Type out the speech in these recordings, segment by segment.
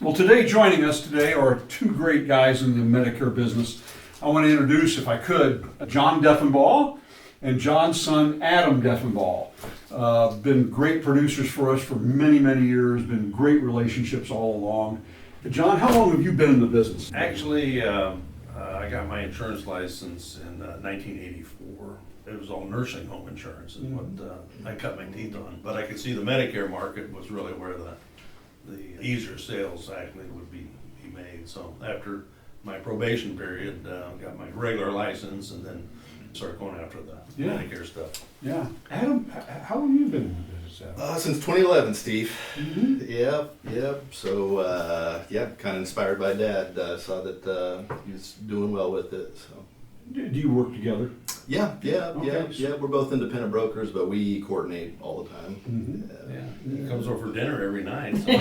Well, today joining us today are two great guys in the Medicare business. I want to introduce, if I could, John Deffenbaugh and John's son, Adam Deffenbaugh. Been great producers for us for many, many years, been great relationships all along. John, how long have you been in the business? Actually, I got my insurance license in 1984. It was all nursing home insurance is what I cut my teeth on. But I could see the Medicare market was really where the easier sales actually would be made. So after my probation period, got my regular license and then started going after the Medicare stuff. Yeah. Adam, how long have you been in the business, Adam? Since 2011, Steve. Mm-hmm. Yep. So, kind of inspired by Dad. Saw that he was doing well with it. So. Do you work together? Yeah. Okay. We're both independent brokers, but we coordinate all the time. Mm-hmm. Yeah, he comes over for dinner every night. So.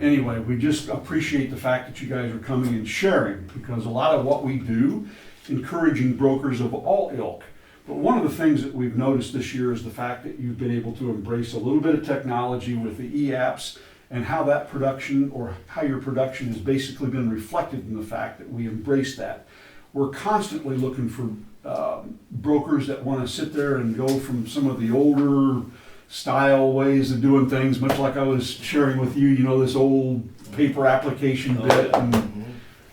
Anyway, we just appreciate the fact that you guys are coming and sharing, because a lot of what we do, encouraging brokers of all ilk. But one of the things that we've noticed this year is the fact that you've been able to embrace a little bit of technology with the e-apps, and how that production, or how your production has basically been reflected in the fact that we embrace that. We're constantly looking for brokers that want to sit there and go from some of the older style ways of doing things, much like I was sharing with you, this old paper application bit, and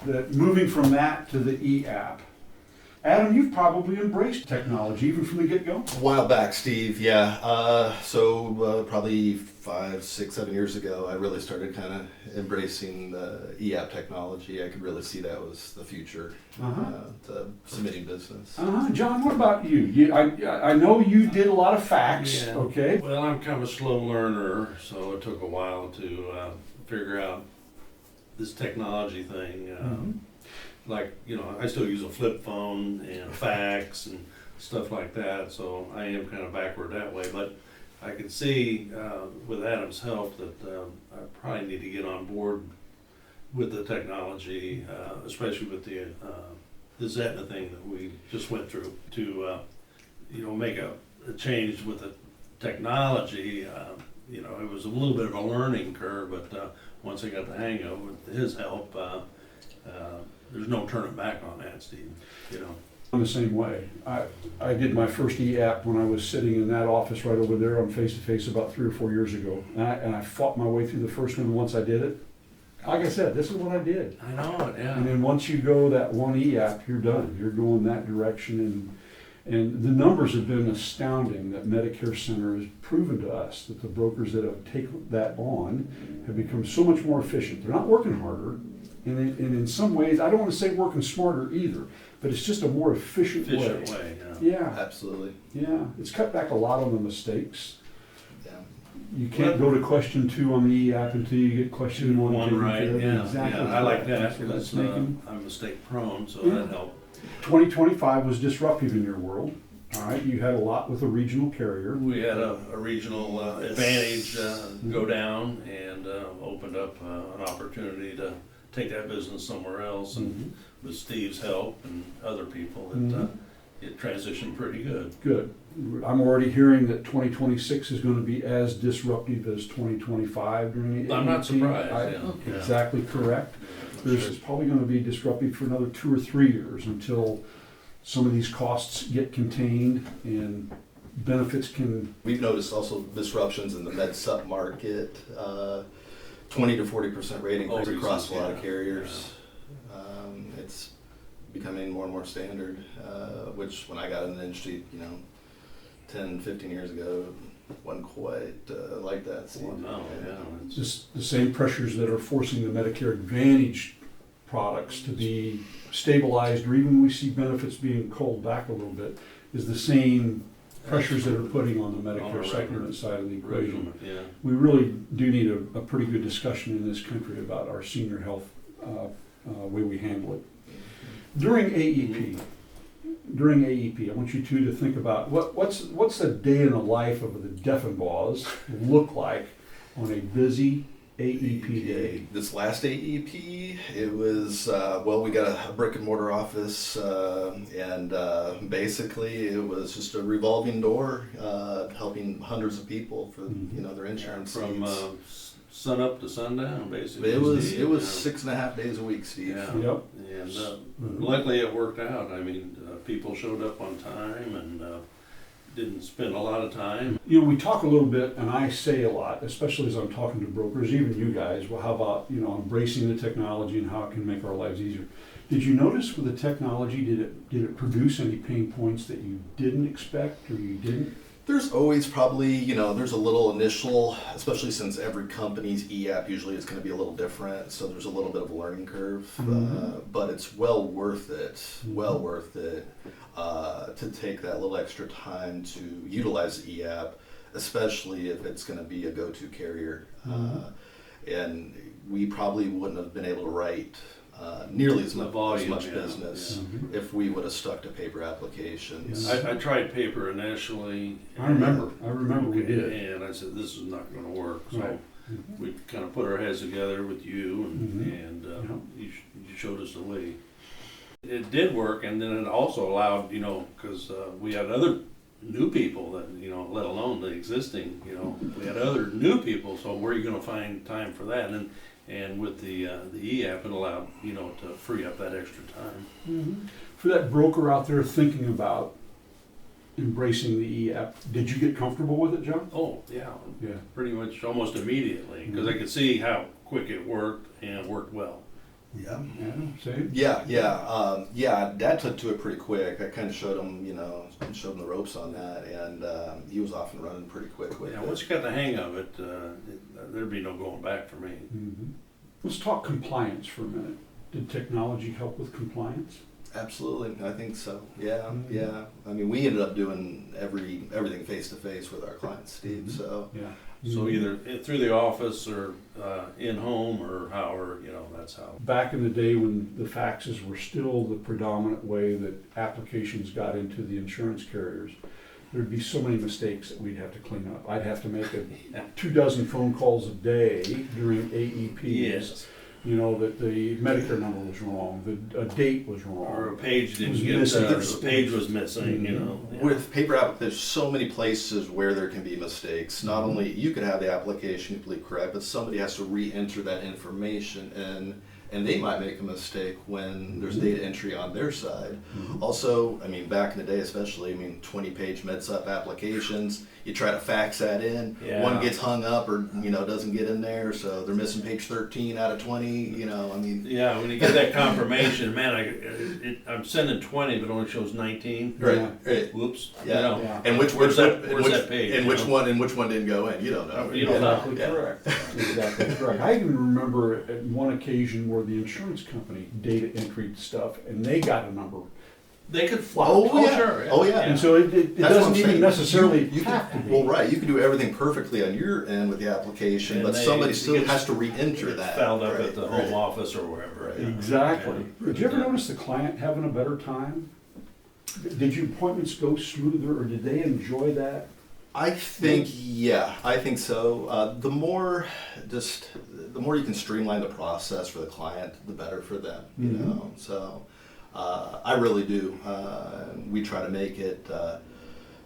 that moving from that to the e-app. Adam, you've probably embraced technology even from the get-go? A while back, Steve, yeah. So probably 5, 6, 7 years ago, I really started kind of embracing the e-app technology. I could really see that was the future, the submitting business. John, what about you? I know you did a lot of fax, okay? Well, I'm kind of a slow learner, so it took a while to figure out this technology thing. Like, I still use a flip phone and a fax and stuff like that, so I am kind of backward that way. But I could see with Adam's help that I probably need to get on board with the technology, especially with the Zetna thing that we just went through to, make a change with the technology. It was a little bit of a learning curve, but once I got the hang of it with his help, there's no turning back on that, Steve. I'm the same way. I did my first e-app when I was sitting in that office right over there on face-to-face about 3 or 4 years ago. And I fought my way through the first one. Once I did it, like I said, this is what I did. I know it, yeah. And then once you go that one e-app, you're done. You're going that direction. And the numbers have been astounding that Medicare Center has proven to us that the brokers that have taken that on have become so much more efficient. They're not working harder. And in some ways, I don't want to say working smarter either, but it's just a more efficient way. Yeah. Absolutely. Yeah. It's cut back a lot on the mistakes. Yeah. You can't go to question 2 on the e-app until you get question 1 One right, yeah. Exactly. Yeah, I like that because That's I'm mistake prone, so that helped. 2025 was disruptive in your world. All right, you had a lot with a regional carrier. We had a regional advantage go down and opened up an opportunity to take that business somewhere else, and with Steve's help and other people, it transitioned pretty good. Good. I'm already hearing that 2026 is going to be as disruptive as 2025 during the AEP. I'm not surprised. Exactly correct. It's probably going to be disruptive for another 2 or 3 years until some of these costs get contained and benefits can... We've noticed also disruptions in the med sup market, 20 to 40% rate increase across a lot of carriers. It's becoming more and more standard, which when I got in the industry, 10, 15 years ago, wasn't quite like that. Well, no, It's just the same pressures that are forcing the Medicare Advantage products to be stabilized, or even when we see benefits being culled back a little bit, is the same pressures that are putting on the Medicare supplement side of the equation. We really do need a pretty good discussion in this country about our senior health way we handle it. During AEP, I want you two to think about what's a day in the life of the Deffenbaughs look like on a busy AEP day. This last AEP, it was, we got a brick-and-mortar office, and basically it was just a revolving door, helping hundreds of people for their insurance from needs. sun up to sundown, basically. It was Steve, 6.5 days a week, Steve. Yeah. Yep. And luckily it worked out. I mean, people showed up on time and didn't spend a lot of time. You know, we talk a little bit, and I say a lot, especially as I'm talking to brokers, even you guys, well, how about, you know, embracing the technology and how it can make our lives easier. Did you notice with the technology, did it produce any pain points that you didn't expect or you didn't? There's always probably, you know, there's a little initial, especially since every company's e-app usually is going to be a little different, so there's a little bit of a learning curve, but it's well worth it to take that little extra time to utilize the e-app, especially if it's going to be a go-to carrier. And we probably wouldn't have been able to write nearly as much business if we would have stuck to paper applications. I tried paper initially. I remember we did. And I said, this is not going to work. So Right. we kind of put our heads together with you, and you showed us the way. It did work, and then it also allowed, you know, because we had other new people that, you know, let alone the existing, you know, we had other new people, so where are you going to find time for that? And with the e-app, it allowed, you know, to free up that extra time. For that broker out there thinking about embracing the e-app, did you get comfortable with it, John? Oh, yeah, Yeah. pretty much almost immediately, because I could see how quick it worked, and it worked well. Yeah. Same? Yeah, Dad took to it pretty quick. I kind of showed him, showed him the ropes on that, and he was off and running pretty quick with Yeah, it. once you got the hang of it, there'd be no going back for me. Let's talk compliance for a minute. Did technology help with compliance? Absolutely, I think so. Yeah. I mean, we ended up doing everything face to face with our clients, Steve. So Yeah. So either through the office or in home or however, you know, that's how. Back in the day when the faxes were still the predominant way that applications got into the insurance carriers, there'd be so many mistakes that we'd have to clean up. I'd have to make 24 phone calls a day during AEPs. Yes. You know, that the Medicare number was wrong, a date was wrong. Or a page didn't Was get, missing. the page was missing, you know. Yeah. with paper app, there's so many places where there can be mistakes. Not only you could have the application completely correct, but somebody has to re-enter that information, and they might make a mistake when there's data entry on their side. Also, I mean, back in the day especially, 20-page MedSup applications, you try to fax that in, one gets hung up or, doesn't get in there, so they're missing page 13 out of 20, Yeah, when you get that confirmation, man, I'm sending 20, but it only shows 19. Right. Whoops. Yeah. You know. And which Where's that page? And which one didn't go in? You don't know. You don't know. Exactly correct. Exactly correct. I even remember at one occasion where the insurance company data entered stuff and they got a number. They could fly. Sure. Oh, yeah. And so it That's what doesn't I'm even saying. necessarily You have to can, be. well, right. You can do everything perfectly on your end with the application, And but they- somebody it still gets- has to re-enter It's that. fouled up Right, at the right. home office or wherever. Right. Exactly. Yeah. Did you ever notice the client having a better time? Did your appointments go smoother or did they enjoy that? I think so. The more you can streamline the process for the client, the better for them. You know, so I really do. We try to make it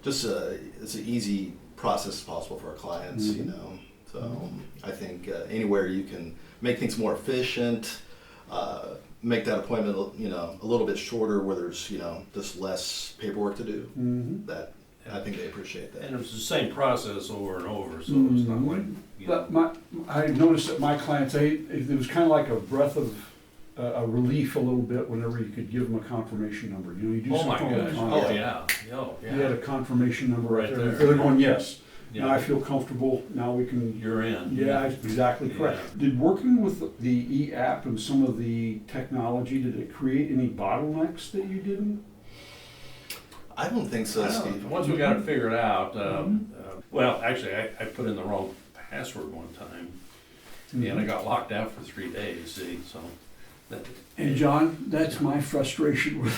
just as an easy process as possible for our clients. You know, so I think anywhere you can make things more efficient, make that appointment a little bit shorter, where there's just less paperwork to do. That. I think they appreciate that. And it was the same process over and over, so it's not like. But I noticed that my clients, it was kind of like a breath of a relief a little bit whenever you could give them a confirmation number. You do Oh my something with gosh! contact. Oh yeah! Oh You had yeah! a confirmation number right Right there. there. They're going, yes. Yeah. Now I feel comfortable. Now we can. You're in. Yeah, exactly correct. Yeah. Did working with the e-app and some of the technology, did it create any bottlenecks that you didn't? I don't think so, I don't know. Steve. Once we got it figured out, well, actually, I put in the wrong password one time, and I got locked out for 3 days. See, so. And John, that's my frustration with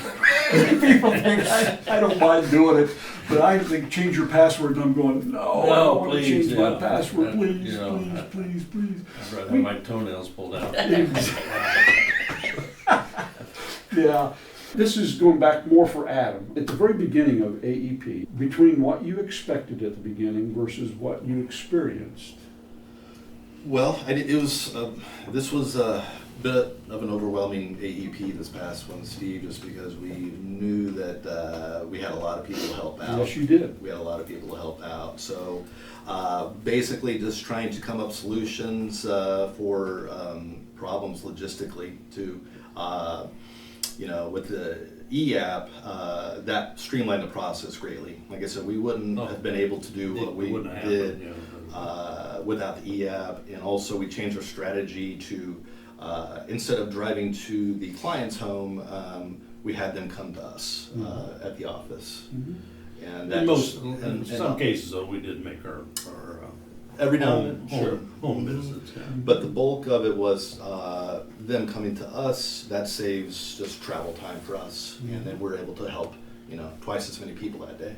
people think I don't mind doing it, but I think change your password and I'm going, no, I don't want to please, change my yeah. password, please, You know, please. I'd rather have my toenails pulled out. Yeah. This is going back more for Adam. At the very beginning of AEP, between what you expected at the beginning versus what you experienced, Well, it was, this was a bit of an overwhelming AEP this past one, Steve, just because we knew that we had a lot of people to help out. Yes, you did. We had a lot of people to help out. So basically just trying to come up solutions for problems logistically to, with the EAP, that streamlined the process greatly. Like I said, we wouldn't have been able to do what we did without the EAP, and also we changed our strategy to, instead of driving to the client's home, we had them come to us at the office. And that in some cases, though, we did make our every now and then, home visits. Yeah. But the bulk of it was them coming to us. That saves just travel time for us, and then we're able to help twice as many people that day.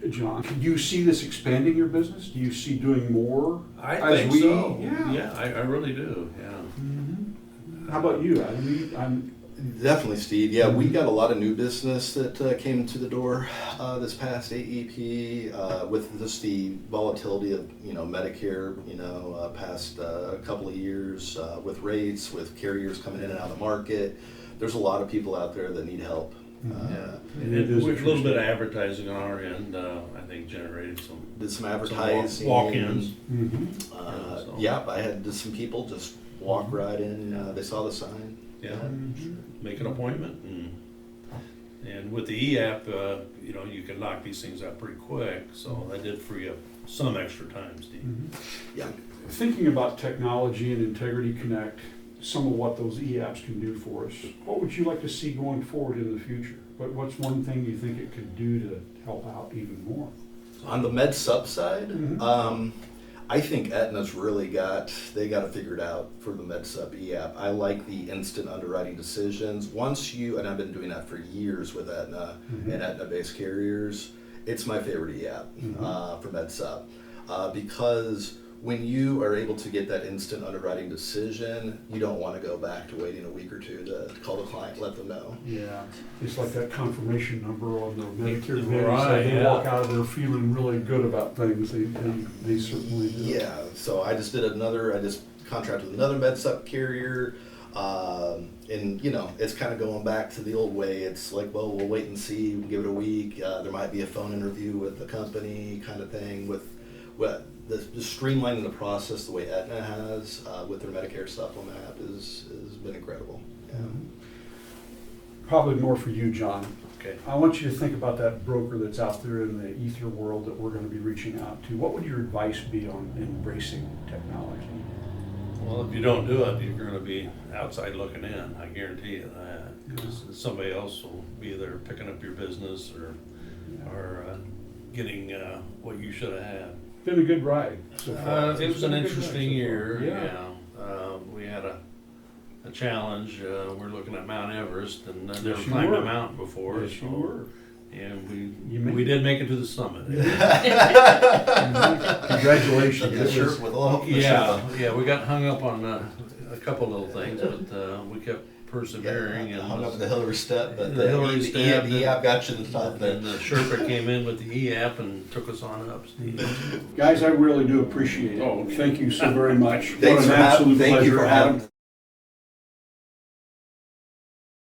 John, do you see this expanding your business? Do you see doing more? I as think we, so. Yeah. I really do. Yeah. How about you? I'm Definitely, Steve. Yeah, we got a lot of new business that came to the door this past AEP with just the volatility of Medicare. Past a couple of years with rates, with carriers coming in and out of the market. There's a lot of people out there that need help. It is with a little bit of advertising on our end, I think generated some advertising, walk-ins. Yeah, I had some people just walk right in. They saw the sign. Yeah, make an appointment, and with the EAP, you can knock these things out pretty quick. So that did free up some extra time, Steve. Yeah. Thinking about technology and Integrity Connect, some of what those EAPs can do for us, what would you like to see going forward in the future? What's one thing you think it could do to help out even more? On the med sub side, I think Aetna's really got it figured out for the med sub EAP. I like the instant underwriting decisions. Once and I've been doing that for years with Aetna and Aetna-based carriers, it's my favorite EAP for med sub because when you are able to get that instant underwriting decision, you don't want to go back to waiting a week or two to call the client, let them know. Yeah, it's like that confirmation number on the Medicare Right, They walk out of there feeling really good about things. They certainly do. Yeah, so I just contracted with another med sup carrier, and it's kind of going back to the old way. It's like, well, we'll wait and see, we'll give it a week. There might be a phone interview with the company kind of thing. With the streamlining the process the way Aetna has with their Medicare supplement app has been incredible. Yeah. Probably more for you, John. Okay. I want you to think about that broker that's out there in the ether world that we're going to be reaching out to. What would your advice be on embracing technology? Well, if you don't do it, you're going to be outside looking in. I guarantee you that, because somebody else will be there picking up your business or getting what you should have had. Been a good ride so far. It was an interesting year. Yeah. We had a challenge. We're looking at Mount Everest, and I've never Yes, you climbed were. a mountain before. Yes, you were. And we did make it to the summit. Congratulations. That shirt with all the Yeah, we got hung up on a couple little things, but we kept persevering. Yeah, and hung up in the Hillary step, but the Hillary step, the EAP got you to the top there. And the Sherpa came in with the EAP and took us on up, Steve. Guys, I really do appreciate it. Thank you so very much. Thank you for having